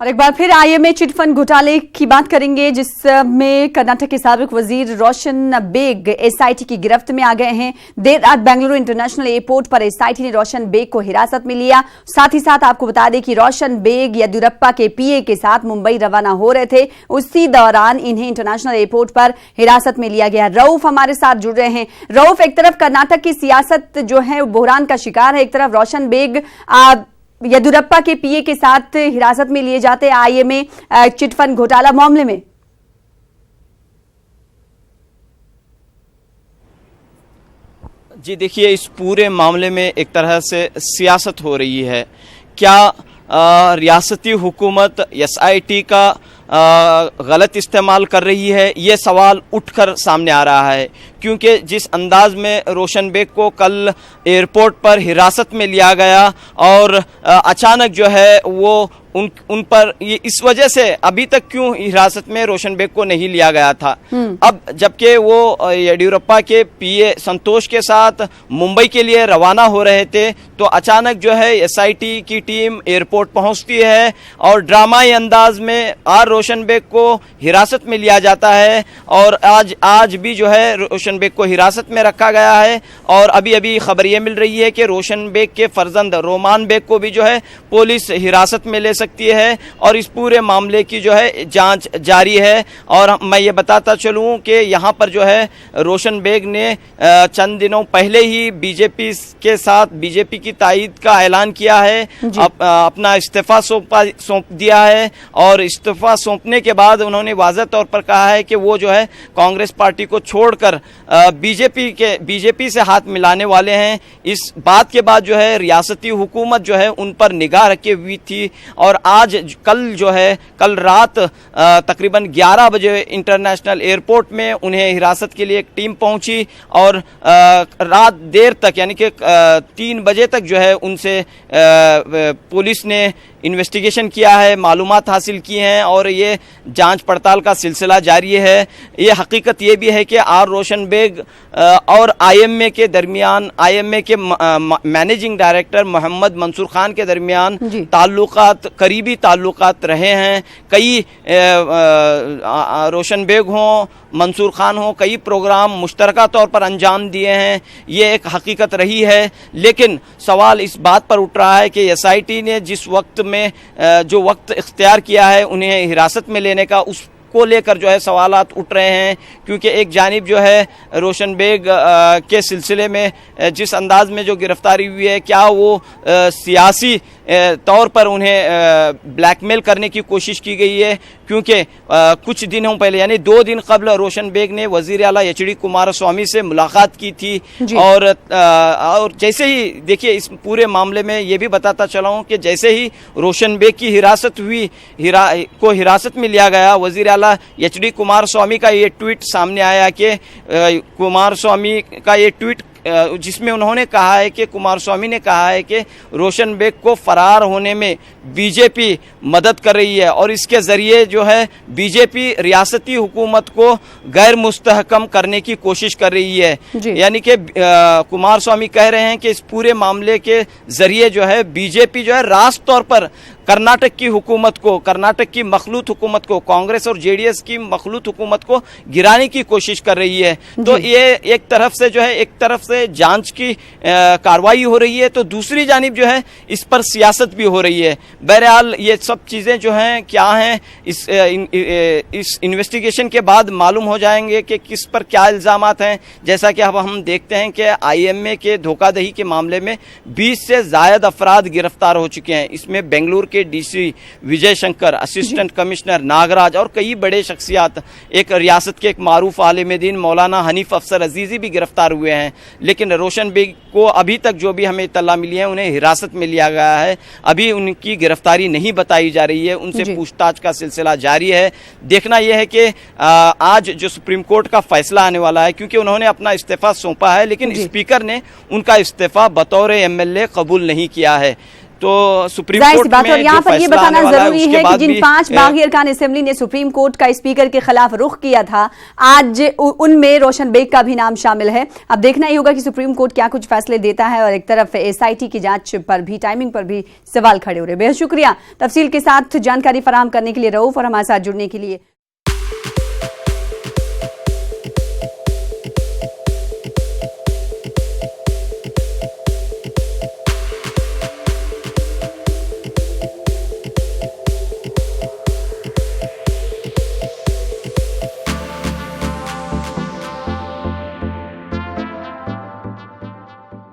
और एक बार फिर आईएमए चिटफंड घोटाले की बात करेंगे, जिसमें कर्नाटक के साबिक वजीर रोशन बेग एसआईटी की गिरफ्त में आ गए हैं। देर रात बेंगलुरु इंटरनेशनल एयरपोर्ट पर एसआईटी ने रोशन बेग को हिरासत में लिया। साथ ही साथ आपको बता दें कि रोशन बेग येदियुरप्पा के पीए के साथ मुंबई रवाना हो रहे थे। उसी दौरान इन्हें इंटरनेशनल एयरपोर्ट पर हिरासत में लिया गया। रऊफ हमारे साथ जुड़ रहे हैं। रऊफ, एक तरफ कर्नाटक की सियासत जो है बहरान का शिकार है, एक तरफ रोशन बेग येदियुरप्पा के पीए के साथ हिरासत में लिए जाते हैं आईएमए चिटफंड घोटाला मामले में। जी देखिए, इस पूरे मामले में एक तरह से सियासत हो रही है। क्या रियासती हुकूमत एसआईटी का गलत इस्तेमाल कर रही है, ये सवाल उठकर सामने आ रहा है, क्योंकि जिस अंदाज में रोशन बेग को कल एयरपोर्ट पर हिरासत में लिया गया और अचानक जो है वो उन पर ये इस वजह से अभी तक क्यों हिरासत में रोशन बेग को नहीं लिया गया था। अब जबकि वो येदियुरप्पा के पीए संतोष के साथ मुंबई के लिए रवाना हो रहे थे, तो अचानक जो है एसआईटी की टीम एयरपोर्ट पहुंचती है और ड्रामाई अंदाज में रोशन बेग को हिरासत में लिया जाता है। और आज भी जो है रोशन बेग को हिरासत में रखा गया है। और अभी अभी खबर ये मिल रही है कि रोशन बेग के फर्जंद रोमान बेग को भी जो है पुलिस हिरासत में ले सकती है और इस पूरे मामले की जो है जांच जारी है। और मैं ये बताता चलूं कि यहाँ पर जो है रोशन बेग ने चंद दिनों पहले ही बीजेपी के साथ बीजेपी की तायद का ऐलान किया है, अपना इस्तीफा सौंप दिया है। और इस्तीफा सौंपने के बाद उन्होंने वाज़ह तौर पर कहा है कि वो जो है कांग्रेस पार्टी को छोड़कर बीजेपी से हाथ मिलाने वाले हैं। इस बात के बाद जो है रियासती हुकूमत जो है उन पर निगाह रखे हुई थी। और कल रात तकरीबन 11 बजे इंटरनेशनल एयरपोर्ट में उन्हें हिरासत के लिए एक टीम पहुंची और रात देर तक यानी कि 3 बजे तक जो है उनसे पुलिस ने इन्वेस्टिगेशन किया है, मालूमात हासिल की हैं और ये जांच पड़ताल का सिलसिला जारी है। ये हकीकत ये भी है कि रोशन बेग और आईएमए के दरमियान, आईएमए के मैनेजिंग डायरेक्टर मोहम्मद मंसूर खान के दरमियान करीबी ताल्लुकात रहे हैं। कई रोशन बेग हों, मंसूर खान हो, कई प्रोग्राम मुश्तरका तौर पर अंजाम दिए हैं, ये एक हकीकत रही है। लेकिन सवाल इस बात पर उठ रहा है कि एसआईटी ने जिस वक्त में जो वक्त इख्तियार किया है उन्हें हिरासत में लेने का, उसको लेकर जो है सवालात उठ रहे हैं। क्योंकि एक जानिब जो है रोशन बेग के सिलसिले में जिस अंदाज में जो गिरफ्तारी हुई है, क्या वो सियासी तौर पर उन्हें ब्लैकमेल करने की कोशिश की गई है। क्योंकि कुछ दिनों पहले यानी 2 दिन कबल रोशन बेग ने वजीर आला एचडी कुमारस्वामी से मुलाकात की थी। और जैसे ही देखिए इस पूरे मामले में ये भी बताता चला हूँ कि जैसे ही रोशन बेग की हिरासत हुई, हिरासत में लिया गया, वजीर आला एचडी कुमारस्वामी का ये ट्वीट सामने आया कि कुमारस्वामी का ये ट्वीट जिसमें उन्होंने कहा है कि कुमारस्वामी ने कहा है कि रोशन बेग को फरार होने में बीजेपी मदद कर रही है और इसके ज़रिए जो है बीजेपी रियासती हुकूमत को गैर मुस्तहकम करने की कोशिश कर रही है। यानी कि कुमारस्वामी कह रहे हैं कि इस पूरे मामले के ज़रिए जो है बीजेपी जो है रास्त तौर पर कर्नाटक की हुकूमत को, कर्नाटक की मखलूत हुकूमत को, कांग्रेस और जेडीएस की मखलूत हुकूमत को गिराने की कोशिश कर रही है। तो ये एक तरफ से जो है एक तरफ से जांच की कार्रवाई हो रही है, तो दूसरी जानिब जो है इस पर सियासत भी हो रही है। बहरहाल ये सब चीज़ें जो हैं क्या हैं, इस इन्वेस्टिगेशन के बाद मालूम हो जाएंगे कि किस पर क्या इल्ज़ामात हैं। जैसा कि अब हम देखते हैं कि आईएमए के धोखाधड़ी के मामले में 20 से ज़ायद अफराद गिरफ्तार हो चुके हैं। इसमें बेंगलुरु के DC Vijay Shankar, assistant commissioner Nagraj और कई बड़े शख्सियात, एक रियासत के एक मारूफ आलिम दीन मौलाना हनीफ अफसर अजीज़ी भी गिरफ्तार हुए हैं। लेकिन रोशन बेग को अभी तक जो भी हमें इत्तला मिली है, उन्हें हिरासत में लिया गया है। अभी उनकी गिरफ्तारी नहीं बताई जा रही है, उनसे पूछताछ का सिलसिला जारी है। देखना यह है कि आज जो सुप्रीम कोर्ट का फैसला आने वाला है, क्योंकि उन्होंने अपना इस्तीफा सौंपा है लेकिन स्पीकर ने उनका इस्तीफा बतौर एमएलए कबूल नहीं किया है। तो सुप्रीम जाहिर सी कोर्ट बात है। और में यहाँ जो पर ये फैसला बताना आने वाला है जरूरी उसके है कि बाद जिन भी 5 बागी अरकान असेंबली ने सुप्रीम कोर्ट का स्पीकर के खिलाफ रुख किया था, आज उनमें रोशन बेग का भी नाम शामिल है। अब देखना ही होगा कि सुप्रीम कोर्ट क्या कुछ फैसले देता है। और एक तरफ एसआईटी की जांच पर भी, टाइमिंग पर भी सवाल खड़े हो रहे। बेहद शुक्रिया तफसील के साथ जानकारी फराहम करने के लिए रऊफ और हमारे साथ जुड़ने के लिए।